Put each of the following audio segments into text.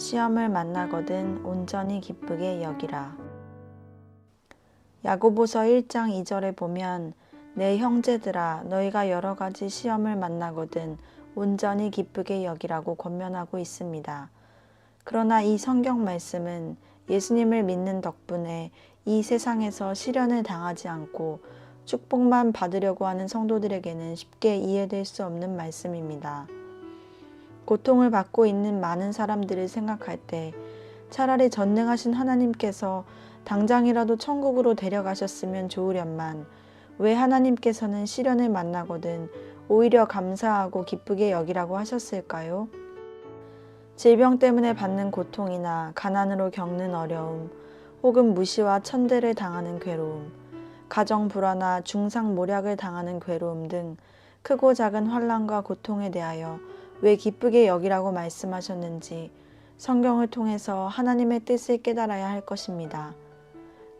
시험을 만나거든 온전히 기쁘게 여기라. 야고보서 1장 2절에 보면 내 형제들아 너희가 여러 가지 시험을 만나거든 온전히 기쁘게 여기라고 권면하고 있습니다. 그러나 이 성경 말씀은 예수님을 믿는 덕분에 이 세상에서 시련을 당하지 않고 축복만 받으려고 하는 성도들에게는 쉽게 이해될 수 없는 말씀입니다. 고통을 받고 있는 많은 사람들을 생각할 때 차라리 전능하신 하나님께서 당장이라도 천국으로 데려가셨으면 좋으련만 왜 하나님께서는 시련을 만나거든 오히려 감사하고 기쁘게 여기라고 하셨을까요? 질병 때문에 받는 고통이나 가난으로 겪는 어려움, 혹은 무시와 천대를 당하는 괴로움, 가정 불화나 중상 모략을 당하는 괴로움 등 크고 작은 환난과 고통에 대하여 왜 기쁘게 여기라고 말씀하셨는지 성경을 통해서 하나님의 뜻을 깨달아야 할 것입니다.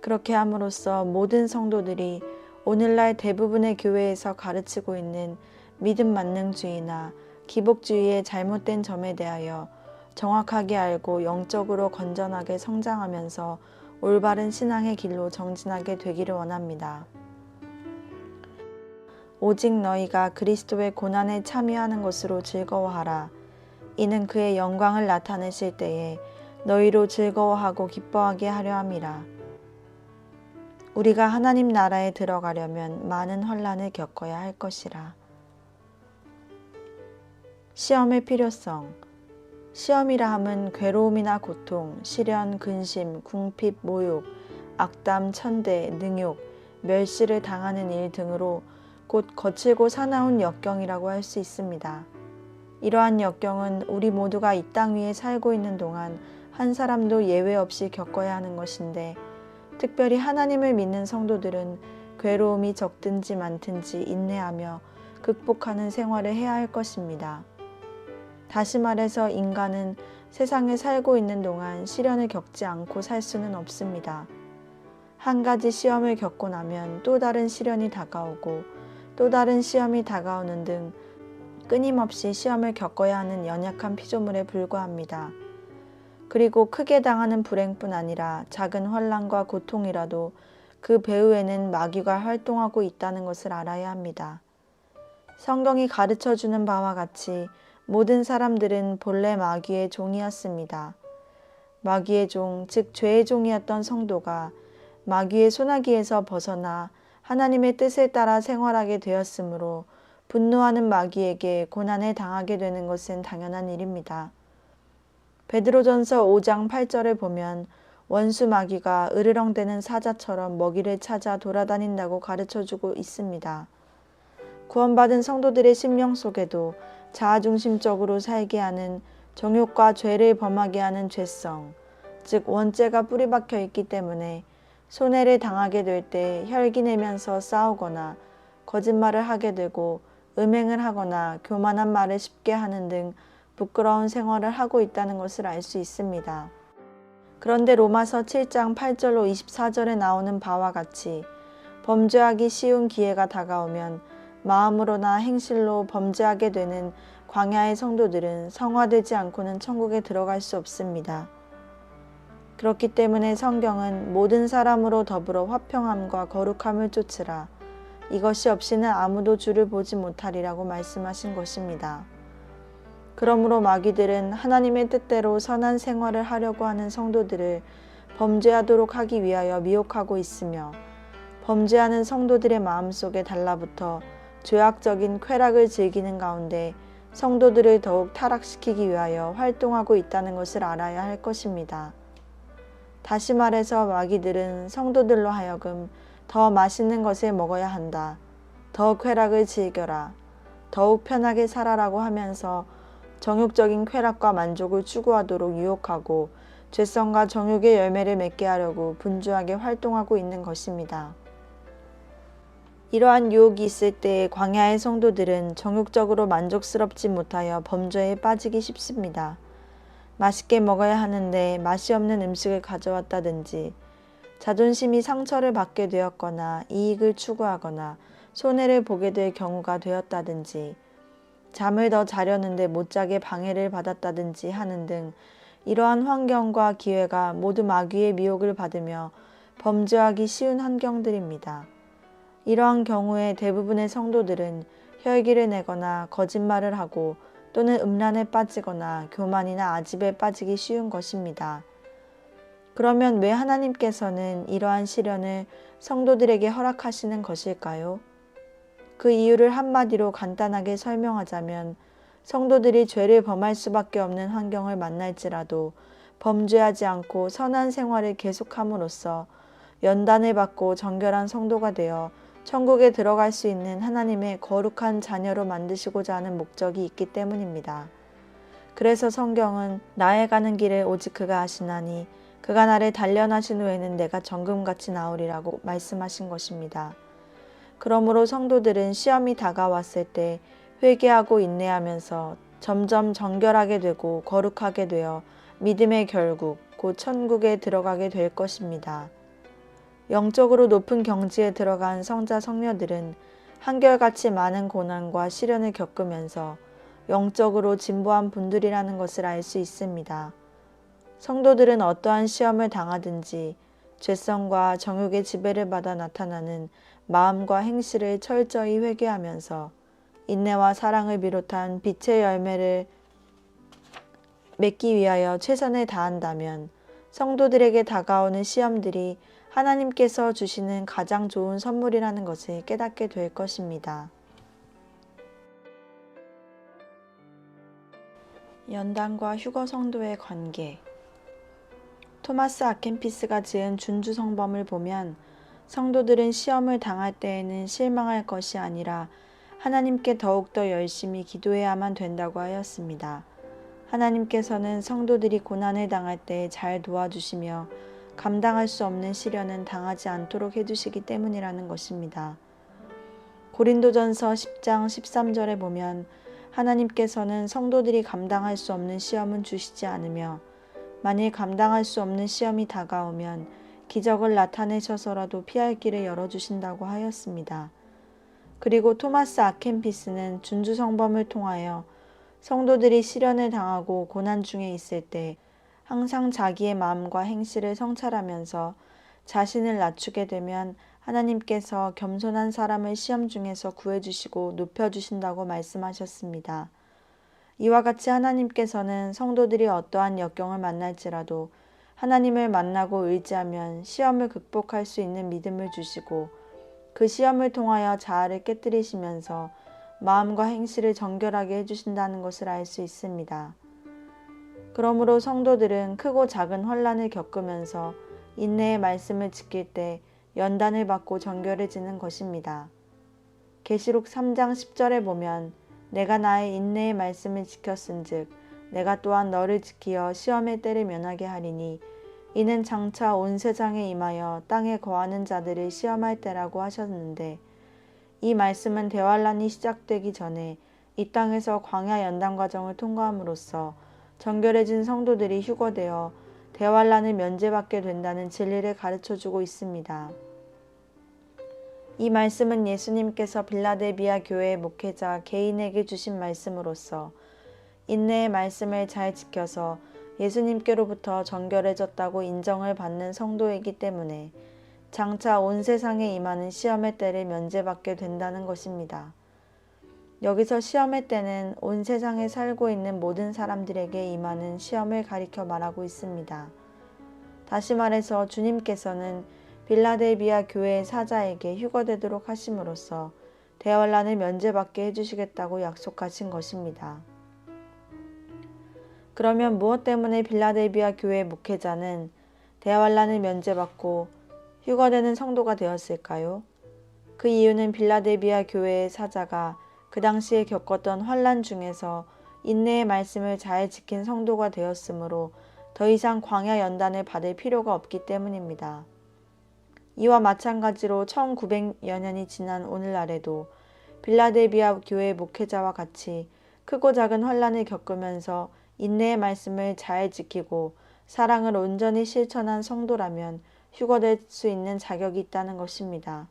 그렇게 함으로써 모든 성도들이 오늘날 대부분의 교회에서 가르치고 있는 믿음 만능주의나 기복주의의 잘못된 점에 대하여 정확하게 알고 영적으로 건전하게 성장하면서 올바른 신앙의 길로 정진하게 되기를 원합니다. 오직 너희가 그리스도의 고난에 참여하는 것으로 즐거워하라. 이는 그의 영광을 나타내실 때에 너희로 즐거워하고 기뻐하게 하려 함이라. 우리가 하나님 나라에 들어가려면 많은 환난을 겪어야 할 것이라. 시험의 필요성. 시험이라 함은 괴로움이나 고통, 시련, 근심, 궁핍, 모욕, 악담, 천대, 능욕, 멸시를 당하는 일 등으로 곧 거칠고 사나운 역경이라고 할 수 있습니다. 이러한 역경은 우리 모두가 이 땅 위에 살고 있는 동안 한 사람도 예외 없이 겪어야 하는 것인데, 특별히 하나님을 믿는 성도들은 괴로움이 적든지 많든지 인내하며 극복하는 생활을 해야 할 것입니다. 다시 말해서 인간은 세상에 살고 있는 동안 시련을 겪지 않고 살 수는 없습니다. 한 가지 시험을 겪고 나면 또 다른 시련이 다가오고 또 다른 시험이 다가오는 등 끊임없이 시험을 겪어야 하는 연약한 피조물에 불과합니다. 그리고 크게 당하는 불행뿐 아니라 작은 환난과 고통이라도 그 배후에는 마귀가 활동하고 있다는 것을 알아야 합니다. 성경이 가르쳐주는 바와 같이 모든 사람들은 본래 마귀의 종이었습니다. 마귀의 종, 즉 죄의 종이었던 성도가 마귀의 소나기에서 벗어나 하나님의 뜻을 따라 생활하게 되었으므로 분노하는 마귀에게 고난을 당하게 되는 것은 당연한 일입니다. 베드로전서 5장 8절을 보면 원수 마귀가 으르렁대는 사자처럼 먹이를 찾아 돌아다닌다고 가르쳐주고 있습니다. 구원받은 성도들의 심령 속에도 자아중심적으로 살게 하는 정욕과 죄를 범하게 하는 죄성, 즉 원죄가 뿌리박혀 있기 때문에 손해를 당하게 될 때 혈기 내면서 싸우거나 거짓말을 하게 되고 음행을 하거나 교만한 말을 쉽게 하는 등 부끄러운 생활을 하고 있다는 것을 알 수 있습니다. 그런데 로마서 7장 8절로 24절에 나오는 바와 같이 범죄하기 쉬운 기회가 다가오면 마음으로나 행실로 범죄하게 되는 광야의 성도들은 성화되지 않고는 천국에 들어갈 수 없습니다. 그렇기 때문에 성경은 모든 사람으로 더불어 화평함과 거룩함을 쫓으라. 이것이 없이는 아무도 주를 보지 못하리라고 말씀하신 것입니다. 그러므로 마귀들은 하나님의 뜻대로 선한 생활을 하려고 하는 성도들을 범죄하도록 하기 위하여 미혹하고 있으며, 범죄하는 성도들의 마음속에 달라붙어 죄악적인 쾌락을 즐기는 가운데 성도들을 더욱 타락시키기 위하여 활동하고 있다는 것을 알아야 할 것입니다. 다시 말해서 마귀들은 성도들로 하여금 더 맛있는 것을 먹어야 한다, 더 쾌락을 즐겨라, 더욱 편하게 살아라고 하면서 정욕적인 쾌락과 만족을 추구하도록 유혹하고 죄성과 정욕의 열매를 맺게 하려고 분주하게 활동하고 있는 것입니다. 이러한 유혹이 있을 때 광야의 성도들은 정욕적으로 만족스럽지 못하여 범죄에 빠지기 쉽습니다. 맛있게 먹어야 하는데 맛이 없는 음식을 가져왔다든지, 자존심이 상처를 받게 되었거나 이익을 추구하거나 손해를 보게 될 경우가 되었다든지, 잠을 더 자려는데 못 자게 방해를 받았다든지 하는 등 이러한 환경과 기회가 모두 마귀의 미혹을 받으며 범죄하기 쉬운 환경들입니다. 이러한 경우에 대부분의 성도들은 혈기를 내거나 거짓말을 하고 또는 음란에 빠지거나 교만이나 아집에 빠지기 쉬운 것입니다. 그러면 왜 하나님께서는 이러한 시련을 성도들에게 허락하시는 것일까요? 그 이유를 한마디로 간단하게 설명하자면 성도들이 죄를 범할 수밖에 없는 환경을 만날지라도 범죄하지 않고 선한 생활을 계속함으로써 연단을 받고 정결한 성도가 되어 천국에 들어갈 수 있는 하나님의 거룩한 자녀로 만드시고자 하는 목적이 있기 때문입니다. 그래서 성경은 나의 가는 길을 오직 그가 아시나니 그가 나를 단련하신 후에는 내가 정금같이 나오리라고 말씀하신 것입니다. 그러므로 성도들은 시험이 다가왔을 때 회개하고 인내하면서 점점 정결하게 되고 거룩하게 되어 믿음의 결국 곧 천국에 들어가게 될 것입니다. 영적으로 높은 경지에 들어간 성자 성녀들은 한결같이 많은 고난과 시련을 겪으면서 영적으로 진보한 분들이라는 것을 알 수 있습니다. 성도들은 어떠한 시험을 당하든지 죄성과 정욕의 지배를 받아 나타나는 마음과 행실을 철저히 회개하면서 인내와 사랑을 비롯한 빛의 열매를 맺기 위하여 최선을 다한다면 성도들에게 다가오는 시험들이 하나님께서 주시는 가장 좋은 선물이라는 것을 깨닫게 될 것입니다. 연단과 휴거 성도의 관계. 토마스 아켄피스가 지은 준주 성범을 보면 성도들은 시험을 당할 때에는 실망할 것이 아니라 하나님께 더욱더 열심히 기도해야만 된다고 하였습니다. 하나님께서는 성도들이 고난을 당할 때 잘 도와주시며 감당할 수 없는 시련은 당하지 않도록 해주시기 때문이라는 것입니다. 고린도전서 10장 13절에 보면 하나님께서는 성도들이 감당할 수 없는 시험은 주시지 않으며 만일 감당할 수 없는 시험이 다가오면 기적을 나타내셔서라도 피할 길을 열어주신다고 하였습니다. 그리고 토마스 아켄피스는 준주 성범을 통하여 성도들이 시련을 당하고 고난 중에 있을 때 항상 자기의 마음과 행실을 성찰하면서 자신을 낮추게 되면 하나님께서 겸손한 사람을 시험 중에서 구해주시고 높여주신다고 말씀하셨습니다. 이와 같이 하나님께서는 성도들이 어떠한 역경을 만날지라도 하나님을 만나고 의지하면 시험을 극복할 수 있는 믿음을 주시고 그 시험을 통하여 자아를 깨뜨리시면서 마음과 행실을 정결하게 해주신다는 것을 알 수 있습니다. 그러므로 성도들은 크고 작은 환난을 겪으면서 인내의 말씀을 지킬 때 연단을 받고 정결해지는 것입니다. 계시록 3장 10절에 보면 내가 나의 인내의 말씀을 지켰은즉 내가 또한 너를 지키어 시험의 때를 면하게 하리니 이는 장차 온 세상에 임하여 땅에 거하는 자들을 시험할 때라고 하셨는데 이 말씀은 대환란이 시작되기 전에 이 땅에서 광야 연단 과정을 통과함으로써 정결해진 성도들이 휴거되어 대환란을 면제받게 된다는 진리를 가르쳐주고 있습니다. 이 말씀은 예수님께서 빌라델비아 교회의 목회자 개인에게 주신 말씀으로서 인내의 말씀을 잘 지켜서 예수님께로부터 정결해졌다고 인정을 받는 성도이기 때문에 장차 온 세상에 임하는 시험의 때를 면제받게 된다는 것입니다. 여기서 시험의 때는 온 세상에 살고 있는 모든 사람들에게 임하는 시험을 가리켜 말하고 있습니다. 다시 말해서 주님께서는 빌라델비아 교회의 사자에게 휴거되도록 하심으로써 대환란을 면제받게 해주시겠다고 약속하신 것입니다. 그러면 무엇 때문에 빌라델비아 교회의 목회자는 대환란을 면제받고 휴거되는 성도가 되었을까요? 그 이유는 빌라델비아 교회의 사자가 그 당시에 겪었던 환난 중에서 인내의 말씀을 잘 지킨 성도가 되었으므로 더 이상 광야 연단을 받을 필요가 없기 때문입니다. 이와 마찬가지로 1900여 년이 지난 오늘날에도 빌라델비아 교회 목회자와 같이 크고 작은 환난을 겪으면서 인내의 말씀을 잘 지키고 사랑을 온전히 실천한 성도라면 휴거될 수 있는 자격이 있다는 것입니다.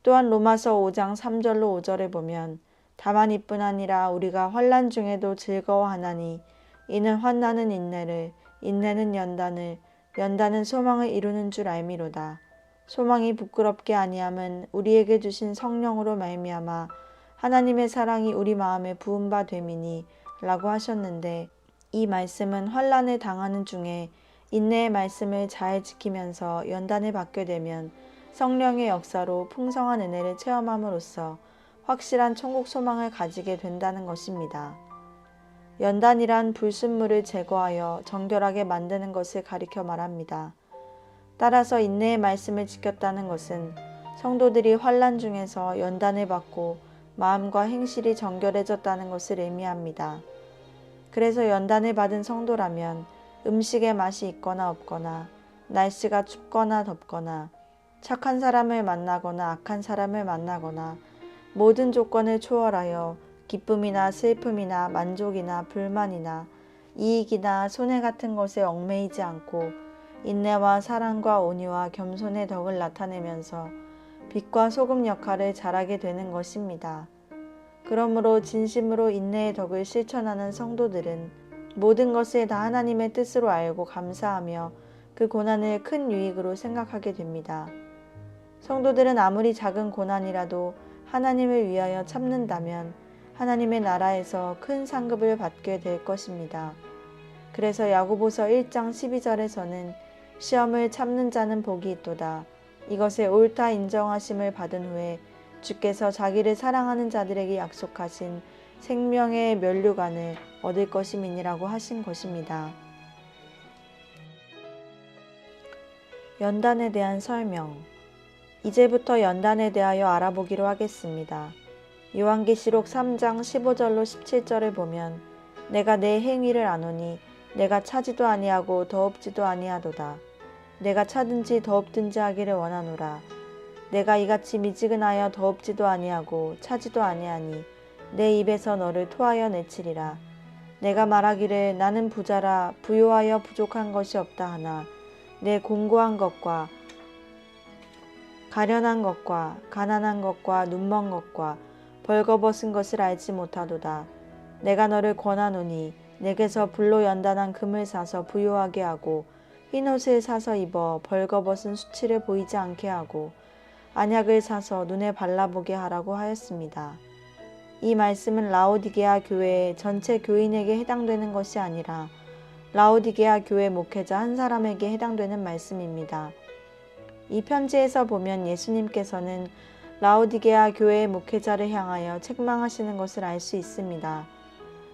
또한 로마서 5장 3절로 5절에 보면 다만 이뿐 아니라 우리가 환난 중에도 즐거워하나니 이는 환난은 인내를, 인내는 연단을, 연단은 소망을 이루는 줄 알미로다. 소망이 부끄럽게 아니함은 우리에게 주신 성령으로 말미암아 하나님의 사랑이 우리 마음에 부은 바 됨이니 라고 하셨는데, 이 말씀은 환난을 당하는 중에 인내의 말씀을 잘 지키면서 연단을 받게 되면 성령의 역사로 풍성한 은혜를 체험함으로써 확실한 천국 소망을 가지게 된다는 것입니다. 연단이란 불순물을 제거하여 정결하게 만드는 것을 가리켜 말합니다. 따라서 인내의 말씀을 지켰다는 것은 성도들이 환난 중에서 연단을 받고 마음과 행실이 정결해졌다는 것을 의미합니다. 그래서 연단을 받은 성도라면 음식의 맛이 있거나 없거나, 날씨가 춥거나 덥거나, 착한 사람을 만나거나 악한 사람을 만나거나, 모든 조건을 초월하여 기쁨이나 슬픔이나 만족이나 불만이나 이익이나 손해 같은 것에 얽매이지 않고 인내와 사랑과 온유와 겸손의 덕을 나타내면서 빛과 소금 역할을 잘하게 되는 것입니다. 그러므로 진심으로 인내의 덕을 실천하는 성도들은 모든 것을 다 하나님의 뜻으로 알고 감사하며 그 고난을 큰 유익으로 생각하게 됩니다. 성도들은 아무리 작은 고난이라도 하나님을 위하여 참는다면 하나님의 나라에서 큰 상급을 받게 될 것입니다. 그래서 야고보서 1장 12절에서는 시험을 참는 자는 복이 있도다. 이것에 옳다 인정하심을 받은 후에 주께서 자기를 사랑하는 자들에게 약속하신 생명의 면류관을 얻을 것임이니라고 하신 것입니다. 연단에 대한 설명. 이제부터 연단에 대하여 알아보기로 하겠습니다. 요한계시록 3장 15절로 17절을 보면 내가 내 행위를 아노니 내가 차지도 아니하고 더없지도 아니하도다. 내가 차든지 더없든지 하기를 원하노라. 내가 이같이 미지근하여 더없지도 아니하고 차지도 아니하니 내 입에서 너를 토하여 내치리라. 내가 말하기를 나는 부자라 부요하여 부족한 것이 없다 하나 내 공고한 것과 가련한 것과 가난한 것과 눈먼 것과 벌거벗은 것을 알지 못하도다. 내가 너를 권하노니 내게서 불로 연단한 금을 사서 부요하게 하고 흰옷을 사서 입어 벌거벗은 수치를 보이지 않게 하고 안약을 사서 눈에 발라보게 하라고 하였습니다. 이 말씀은 라오디게아 교회의 전체 교인에게 해당되는 것이 아니라 라오디게아 교회 목회자 한 사람에게 해당되는 말씀입니다. 이 편지에서 보면 예수님께서는 라오디게아 교회의 목회자를 향하여 책망하시는 것을 알 수 있습니다.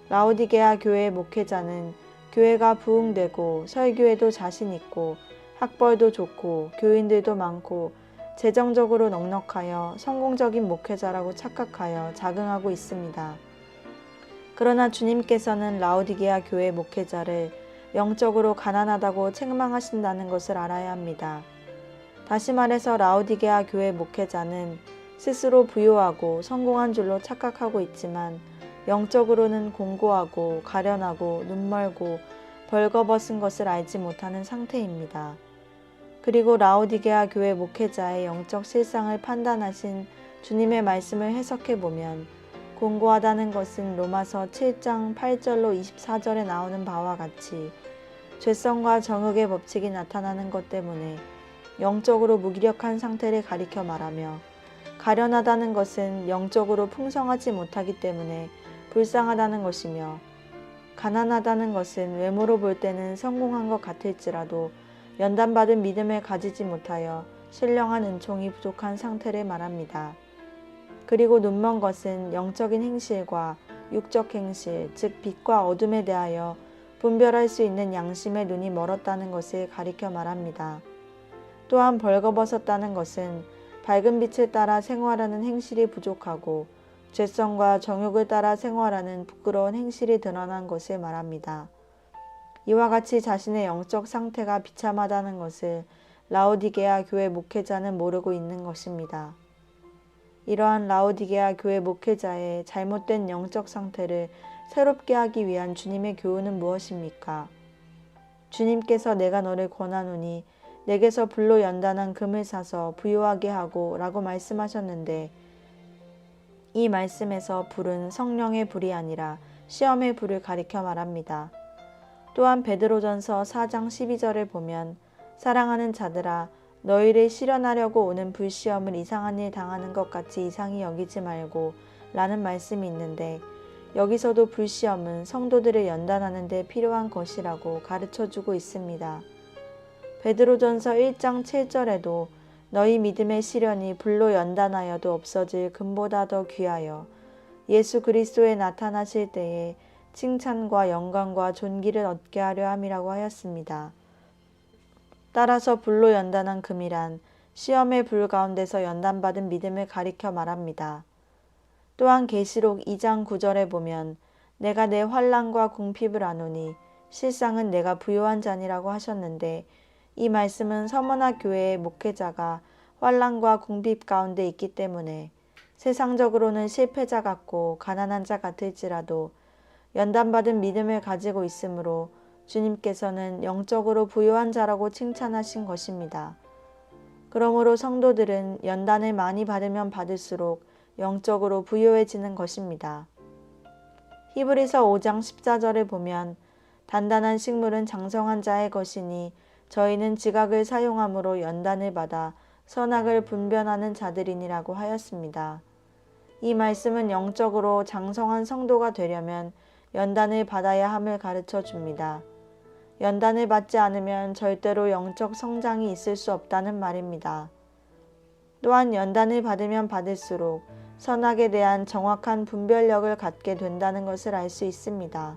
라오디게아 교회의 목회자는 교회가 부흥되고 설교에도 자신 있고 학벌도 좋고 교인들도 많고 재정적으로 넉넉하여 성공적인 목회자라고 착각하여 자긍하고 있습니다. 그러나 주님께서는 라오디게아 교회 목회자를 영적으로 가난하다고 책망하신다는 것을 알아야 합니다. 다시 말해서 라오디게아 교회 목회자는 스스로 부유하고 성공한 줄로 착각하고 있지만 영적으로는 공고하고 가련하고 눈멀고 벌거벗은 것을 알지 못하는 상태입니다. 그리고 라오디게아 교회 목회자의 영적 실상을 판단하신 주님의 말씀을 해석해 보면 공고하다는 것은 로마서 7장 8절로 24절에 나오는 바와 같이 죄성과 정욕의 법칙이 나타나는 것 때문에 영적으로 무기력한 상태를 가리켜 말하며 가련하다는 것은 영적으로 풍성하지 못하기 때문에 불쌍하다는 것이며 가난하다는 것은 외모로 볼 때는 성공한 것 같을지라도 연단받은 믿음을 가지지 못하여 신령한 은총이 부족한 상태를 말합니다. 그리고 눈먼 것은 영적인 행실과 육적 행실, 즉 빛과 어둠에 대하여 분별할 수 있는 양심의 눈이 멀었다는 것을 가리켜 말합니다. 또한 벌거벗었다는 것은 밝은 빛을 따라 생활하는 행실이 부족하고 죄성과 정욕을 따라 생활하는 부끄러운 행실이 드러난 것을 말합니다. 이와 같이 자신의 영적 상태가 비참하다는 것을 라오디게아 교회 목회자는 모르고 있는 것입니다. 이러한 라오디게아 교회 목회자의 잘못된 영적 상태를 새롭게 하기 위한 주님의 교훈은 무엇입니까? 주님께서 내가 너를 권하노니 내게서 불로 연단한 금을 사서 부요하게 하고 라고 말씀하셨는데 이 말씀에서 불은 성령의 불이 아니라 시험의 불을 가리켜 말합니다. 또한 베드로전서 4장 12절을 보면 사랑하는 자들아 너희를 시련하려고 오는 불시험을 이상한 일 당하는 것 같이 이상히 여기지 말고 라는 말씀이 있는데, 여기서도 불시험은 성도들을 연단하는 데 필요한 것이라고 가르쳐주고 있습니다. 베드로전서 1장 7절에도 너희 믿음의 시련이 불로 연단하여도 없어질 금보다 더 귀하여 예수 그리스도에 나타나실 때에 칭찬과 영광과 존귀를 얻게 하려 함이라고 하였습니다. 따라서 불로 연단한 금이란 시험의 불 가운데서 연단받은 믿음을 가리켜 말합니다. 또한 계시록 2장 9절에 보면 내가 내 환난과 궁핍을 아노니 실상은 내가 부요한 자니라고 하셨는데, 이 말씀은 서머나 교회의 목회자가 환난과 궁핍 가운데 있기 때문에 세상적으로는 실패자 같고 가난한 자 같을지라도 연단받은 믿음을 가지고 있으므로 주님께서는 영적으로 부요한 자라고 칭찬하신 것입니다. 그러므로 성도들은 연단을 많이 받으면 받을수록 영적으로 부요해지는 것입니다. 히브리서 5장 14절을 보면 단단한 식물은 장성한 자의 것이니 저희는 지각을 사용함으로 연단을 받아 선악을 분별하는 자들이니라고 하였습니다. 이 말씀은 영적으로 장성한 성도가 되려면 연단을 받아야 함을 가르쳐 줍니다. 연단을 받지 않으면 절대로 영적 성장이 있을 수 없다는 말입니다. 또한 연단을 받으면 받을수록 선악에 대한 정확한 분별력을 갖게 된다는 것을 알 수 있습니다.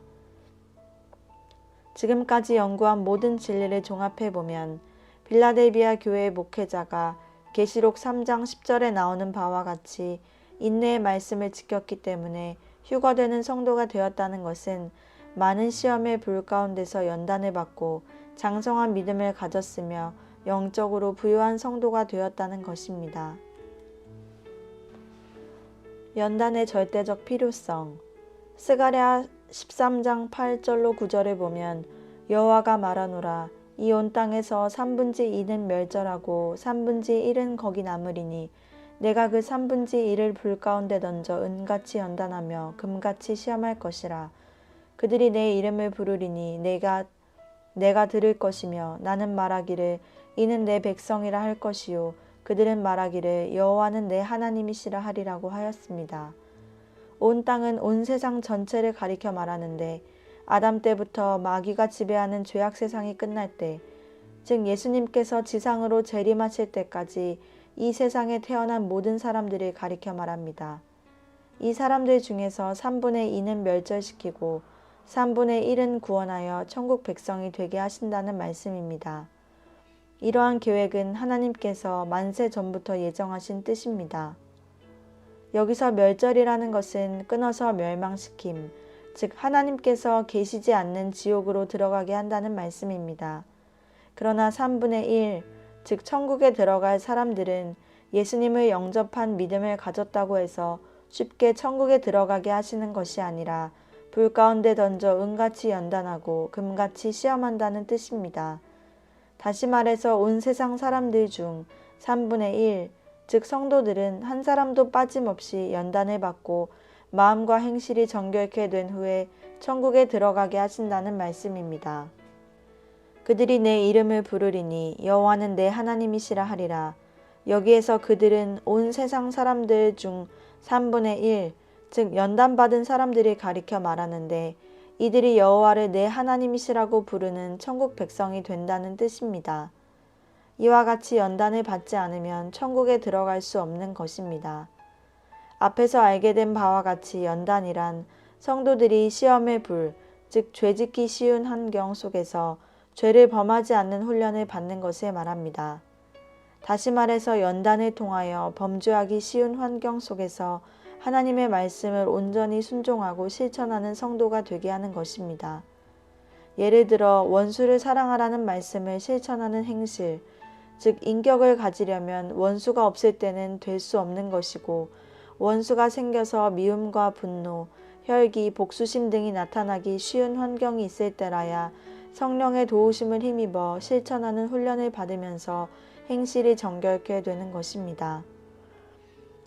지금까지 연구한 모든 진리를 종합해보면 빌라델비아 교회의 목회자가 계시록 3장 10절에 나오는 바와 같이 인내의 말씀을 지켰기 때문에 휴거되는 성도가 되었다는 것은 많은 시험의 불 가운데서 연단을 받고 장성한 믿음을 가졌으며 영적으로 부유한 성도가 되었다는 것입니다. 연단의 절대적 필요성. 스가랴 13장 8절로 9절을 보면 여호와가 말하노라 이 온 땅에서 3분의 2는 멸절하고 3분의 1은 거기 남으리니 내가 그 3분의 1을 불 가운데 던져 은같이 연단하며 금같이 시험할 것이라. 그들이 내 이름을 부르리니 내가 들을 것이며 나는 말하기를 이는 내 백성이라 할 것이요 그들은 말하기를 여호와는 내 하나님이시라 하리라고 하였습니다. 온 땅은 온 세상 전체를 가리켜 말하는데, 아담 때부터 마귀가 지배하는 죄악 세상이 끝날 때, 즉 예수님께서 지상으로 재림하실 때까지 이 세상에 태어난 모든 사람들을 가리켜 말합니다. 이 사람들 중에서 3분의 2는 멸절시키고 3분의 1은 구원하여 천국 백성이 되게 하신다는 말씀입니다. 이러한 계획은 하나님께서 만세 전부터 예정하신 뜻입니다. 여기서 멸절이라는 것은 끊어서 멸망시킴, 즉 하나님께서 계시지 않는 지옥으로 들어가게 한다는 말씀입니다. 그러나 3분의 1, 즉 천국에 들어갈 사람들은 예수님을 영접한 믿음을 가졌다고 해서 쉽게 천국에 들어가게 하시는 것이 아니라 불 가운데 던져 은같이 연단하고 금같이 시험한다는 뜻입니다. 다시 말해서 온 세상 사람들 중 3분의 1, 즉 성도들은 한 사람도 빠짐없이 연단을 받고 마음과 행실이 정결케 된 후에 천국에 들어가게 하신다는 말씀입니다. 그들이 내 이름을 부르리니 여호와는 내 하나님이시라 하리라. 여기에서 그들은 온 세상 사람들 중 3분의 1, 즉 연단받은 사람들이 가리켜 말하는데, 이들이 여호와를 내 하나님이시라고 부르는 천국 백성이 된다는 뜻입니다. 이와 같이 연단을 받지 않으면 천국에 들어갈 수 없는 것입니다. 앞에서 알게 된 바와 같이 연단이란 성도들이 시험의 불, 즉 죄짓기 쉬운 환경 속에서 죄를 범하지 않는 훈련을 받는 것을 말합니다. 다시 말해서 연단을 통하여 범죄하기 쉬운 환경 속에서 하나님의 말씀을 온전히 순종하고 실천하는 성도가 되게 하는 것입니다. 예를 들어 원수를 사랑하라는 말씀을 실천하는 행실, 즉 인격을 가지려면 원수가 없을 때는 될 수 없는 것이고, 원수가 생겨서 미움과 분노, 혈기, 복수심 등이 나타나기 쉬운 환경이 있을 때라야 성령의 도우심을 힘입어 실천하는 훈련을 받으면서 행실이 정결케 되는 것입니다.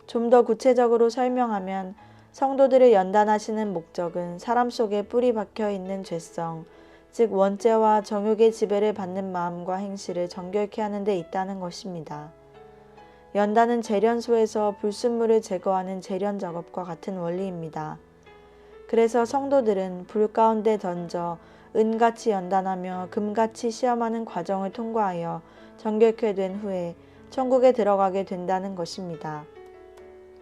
좀 더 구체적으로 설명하면 성도들을 연단하시는 목적은 사람 속에 뿌리 박혀 있는 죄성, 즉 원죄와 정욕의 지배를 받는 마음과 행실을 정결케 하는 데 있다는 것입니다. 연단은 재련소에서 불순물을 제거하는 재련 작업과 같은 원리입니다. 그래서 성도들은 불 가운데 던져 은같이 연단하며 금같이 시험하는 과정을 통과하여 정결케 된 후에 천국에 들어가게 된다는 것입니다.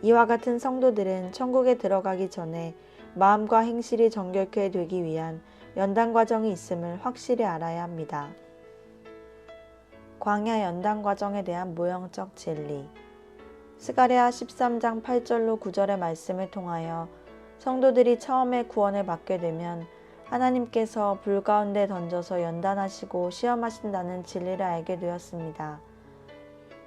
이와 같은 성도들은 천국에 들어가기 전에 마음과 행실이 정결케 되기 위한 연단 과정이 있음을 확실히 알아야 합니다. 광야 연단 과정에 대한 모형적 진리. 스가랴 13장 8절로 9절의 말씀을 통하여 성도들이 처음에 구원을 받게 되면 하나님께서 불 가운데 던져서 연단하시고 시험하신다는 진리를 알게 되었습니다.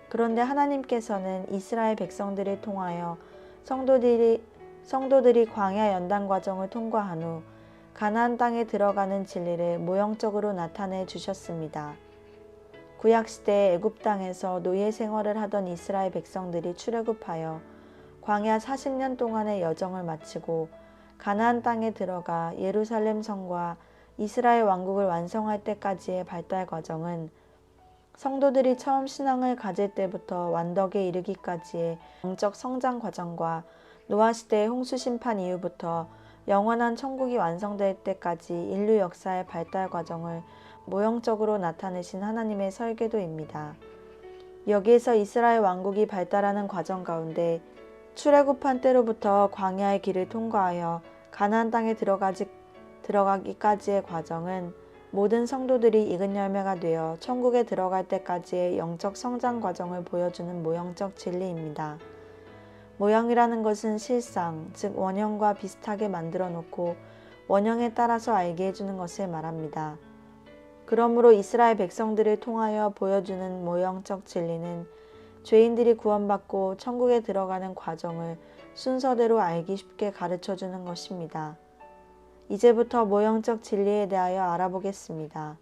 그런데 하나님께서는 이스라엘 백성들을 통하여 성도들이 광야 연단 과정을 통과한 후 가나안 땅에 들어가는 진리를 모형적으로 나타내 주셨습니다. 구약시대에 애굽 땅에서 노예 생활을 하던 이스라엘 백성들이 출애굽하여 광야 40년 동안의 여정을 마치고 가나안 땅에 들어가 예루살렘 성과 이스라엘 왕국을 완성할 때까지의 발달 과정은 성도들이 처음 신앙을 가질 때부터 완덕에 이르기까지의 영적 성장 과정과 노아 시대의 홍수 심판 이후부터 영원한 천국이 완성될 때까지 인류 역사의 발달 과정을 모형적으로 나타내신 하나님의 설계도입니다. 여기에서 이스라엘 왕국이 발달하는 과정 가운데 출애굽한 때로부터 광야의 길을 통과하여 가나안 땅에 들어가기까지의 과정은 모든 성도들이 익은 열매가 되어 천국에 들어갈 때까지의 영적 성장 과정을 보여주는 모형적 진리입니다. 모형이라는 것은 실상, 즉 원형과 비슷하게 만들어 놓고 원형에 따라서 알게 해주는 것을 말합니다. 그러므로 이스라엘 백성들을 통하여 보여주는 모형적 진리는 죄인들이 구원받고 천국에 들어가는 과정을 순서대로 알기 쉽게 가르쳐주는 것입니다. 이제부터 모형적 진리에 대하여 알아보겠습니다.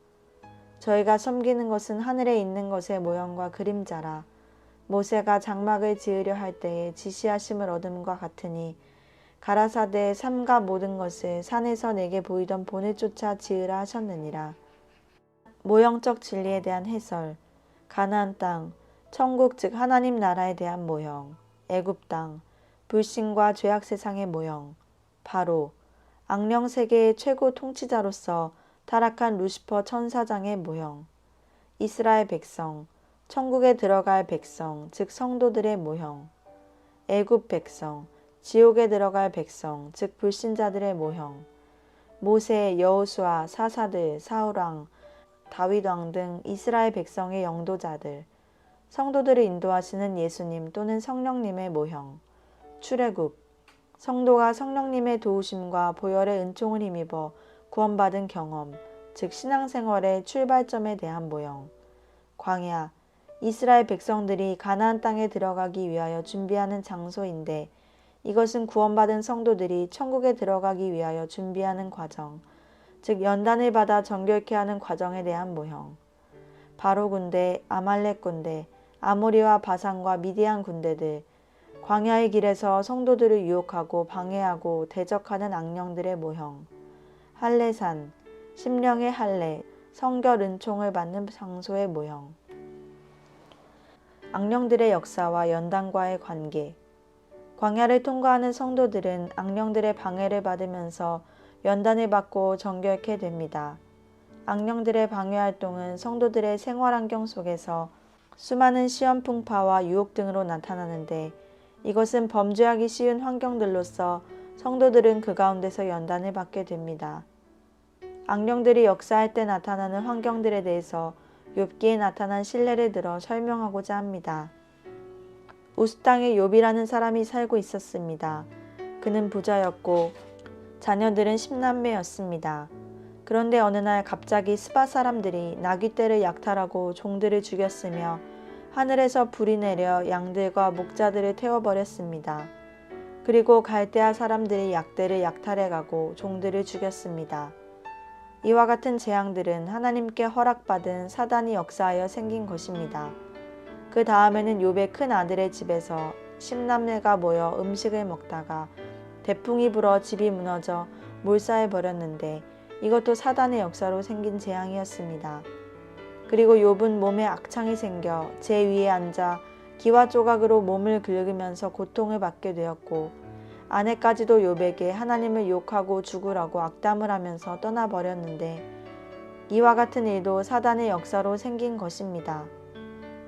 저희가 섬기는 것은 하늘에 있는 것의 모형과 그림자라. 모세가 장막을 지으려 할 때에 지시하심을 얻음과 같으니 가라사대 삼가 모든 것을 산에서 내게 보이던 본을 쫓아 지으라 하셨느니라. 모형적 진리에 대한 해설. 가나안 땅, 천국 즉 하나님 나라에 대한 모형. 애굽 땅, 불신과 죄악 세상의 모형. 바로 악령 세계의 최고 통치자로서 타락한 루시퍼 천사장의 모형. 이스라엘 백성, 천국에 들어갈 백성, 즉 성도들의 모형. 애굽 백성, 지옥에 들어갈 백성, 즉 불신자들의 모형. 모세, 여호수아, 사사들, 사울왕, 다윗왕 등 이스라엘 백성의 영도자들, 성도들을 인도하시는 예수님 또는 성령님의 모형. 출애굽, 성도가 성령님의 도우심과 보혈의 은총을 힘입어 구원받은 경험, 즉 신앙생활의 출발점에 대한 모형. 광야, 이스라엘 백성들이 가나안 땅에 들어가기 위하여 준비하는 장소인데 이것은 구원받은 성도들이 천국에 들어가기 위하여 준비하는 과정, 즉 연단을 받아 정결케 하는 과정에 대한 모형. 바로 군대, 아말렉 군대, 아모리와 바산과 미디안 군대들, 광야의 길에서 성도들을 유혹하고 방해하고 대적하는 악령들의 모형. 할례산, 심령의 할례, 성결 은총을 받는 장소의 모형. 악령들의 역사와 연단과의 관계. 광야를 통과하는 성도들은 악령들의 방해를 받으면서 연단을 받고 정결케 됩니다. 악령들의 방해 활동은 성도들의 생활 환경 속에서 수많은 시험 풍파와 유혹 등으로 나타나는데 이것은 범죄하기 쉬운 환경들로서 성도들은 그 가운데서 연단을 받게 됩니다. 악령들이 역사할 때 나타나는 환경들에 대해서 욥기에 나타난 신뢰를 들어 설명하고자 합니다. 우스 땅에 욥이라는 사람이 살고 있었습니다. 그는 부자였고 자녀들은 10남매였습니다. 그런데 어느 날 갑자기 스바 사람들이 나귀떼를 약탈하고 종들을 죽였으며 하늘에서 불이 내려 양들과 목자들을 태워버렸습니다. 그리고 갈대아 사람들이 약대를 약탈해가고 종들을 죽였습니다. 이와 같은 재앙들은 하나님께 허락받은 사단이 역사하여 생긴 것입니다. 그 다음에는 욥의 큰 아들의 집에서 10남매가 모여 음식을 먹다가 태풍이 불어 집이 무너져 몰사해 버렸는데 이것도 사단의 역사로 생긴 재앙이었습니다. 그리고 욥은 몸에 악창이 생겨 제 위에 앉아 기와 조각으로 몸을 긁으면서 고통을 받게 되었고, 아내까지도 욥에게 하나님을 욕하고 죽으라고 악담을 하면서 떠나버렸는데, 이와 같은 일도 사단의 역사로 생긴 것입니다.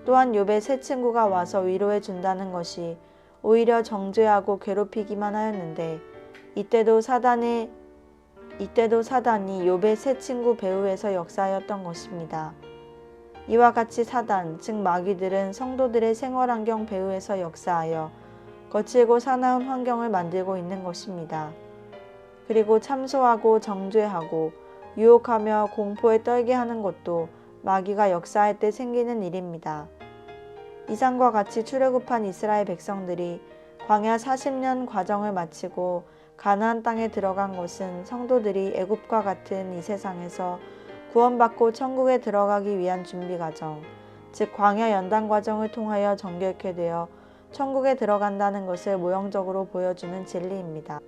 또한 욥의 새 친구가 와서 위로해 준다는 것이 오히려 정죄하고 괴롭히기만 하였는데, 이때도 사단이 욥의 새 친구 배후에서 역사하였던 것입니다. 이와 같이 사단, 즉 마귀들은 성도들의 생활 환경 배후에서 역사하여 거칠고 사나운 환경을 만들고 있는 것입니다. 그리고 참소하고 정죄하고 유혹하며 공포에 떨게 하는 것도 마귀가 역사할 때 생기는 일입니다. 이상과 같이 출애굽한 이스라엘 백성들이 광야 40년 과정을 마치고 가나안 땅에 들어간 것은 성도들이 애굽과 같은 이 세상에서 구원받고 천국에 들어가기 위한 준비 과정, 즉 광야 연단 과정을 통하여 정결케 되어 천국에 들어간다는 것을 모형적으로 보여주는 진리입니다.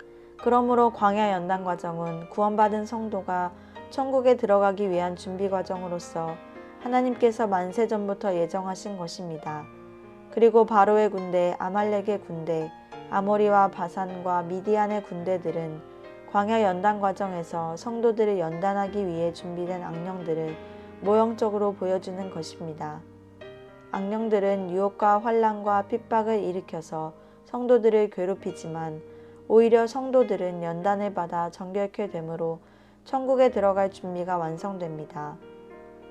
그러므로 광야 연단 과정은 구원받은 성도가 천국에 들어가기 위한 준비 과정으로서 하나님께서 만세 전부터 예정하신 것입니다. 그리고 바로의 군대, 아말렉의 군대, 아모리와 바산과 미디안의 군대들은 광야 연단 과정에서 성도들을 연단하기 위해 준비된 악령들을 모형적으로 보여주는 것입니다. 악령들은 유혹과 환난과 핍박을 일으켜서 성도들을 괴롭히지만, 오히려 성도들은 연단을 받아 정결케 되므로 천국에 들어갈 준비가 완성됩니다.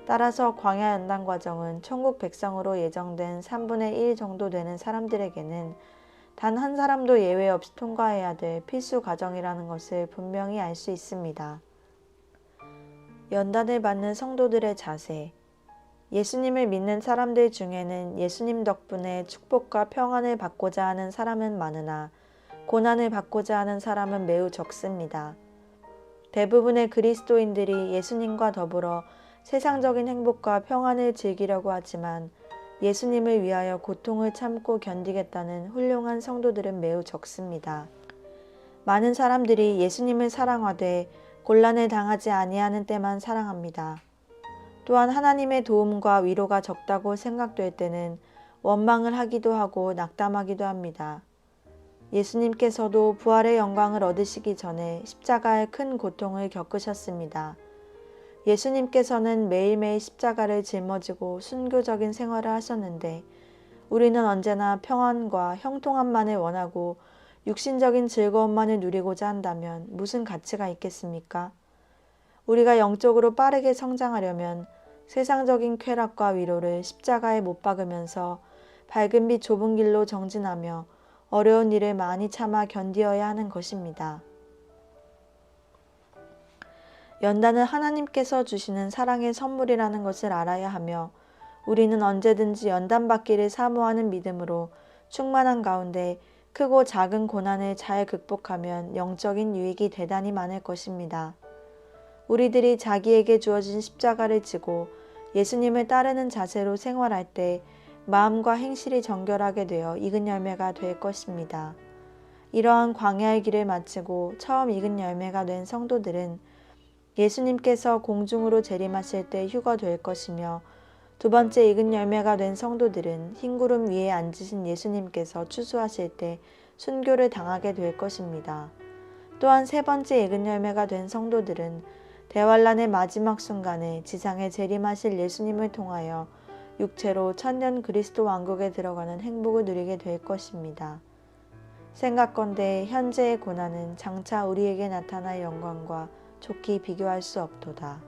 따라서 광야 연단 과정은 천국 백성으로 예정된 3분의 1 정도 되는 사람들에게는 단 한 사람도 예외 없이 통과해야 될 필수 과정이라는 것을 분명히 알 수 있습니다. 연단을 받는 성도들의 자세. 예수님을 믿는 사람들 중에는 예수님 덕분에 축복과 평안을 받고자 하는 사람은 많으나 고난을 받고자 하는 사람은 매우 적습니다. 대부분의 그리스도인들이 예수님과 더불어 세상적인 행복과 평안을 즐기려고 하지만, 예수님을 위하여 고통을 참고 견디겠다는 훌륭한 성도들은 매우 적습니다. 많은 사람들이 예수님을 사랑하되 곤란을 당하지 아니하는 때만 사랑합니다. 또한 하나님의 도움과 위로가 적다고 생각될 때는 원망을 하기도 하고 낙담하기도 합니다. 예수님께서도 부활의 영광을 얻으시기 전에 십자가의 큰 고통을 겪으셨습니다. 예수님께서는 매일매일 십자가를 짊어지고 순교적인 생활을 하셨는데, 우리는 언제나 평안과 형통함만을 원하고 육신적인 즐거움만을 누리고자 한다면 무슨 가치가 있겠습니까? 우리가 영적으로 빠르게 성장하려면 세상적인 쾌락과 위로를 십자가에 못 박으면서 밝은 빛 좁은 길로 정진하며 어려운 일을 많이 참아 견디어야 하는 것입니다. 연단은 하나님께서 주시는 사랑의 선물이라는 것을 알아야 하며, 우리는 언제든지 연단받기를 사모하는 믿음으로 충만한 가운데 크고 작은 고난을 잘 극복하면 영적인 유익이 대단히 많을 것입니다. 우리들이 자기에게 주어진 십자가를 지고 예수님을 따르는 자세로 생활할 때 마음과 행실이 정결하게 되어 익은 열매가 될 것입니다. 이러한 광야의 길을 마치고 처음 익은 열매가 된 성도들은 예수님께서 공중으로 재림하실 때 휴거될 것이며, 두 번째 익은 열매가 된 성도들은 흰 구름 위에 앉으신 예수님께서 추수하실 때 순교를 당하게 될 것입니다. 또한 세 번째 익은 열매가 된 성도들은 대환란의 마지막 순간에 지상에 재림하실 예수님을 통하여 육체로 천년 그리스도 왕국에 들어가는 행복을 누리게 될 것입니다. 생각건대 현재의 고난은 장차 우리에게 나타날 영광과 좋게 비교할 수 없도다.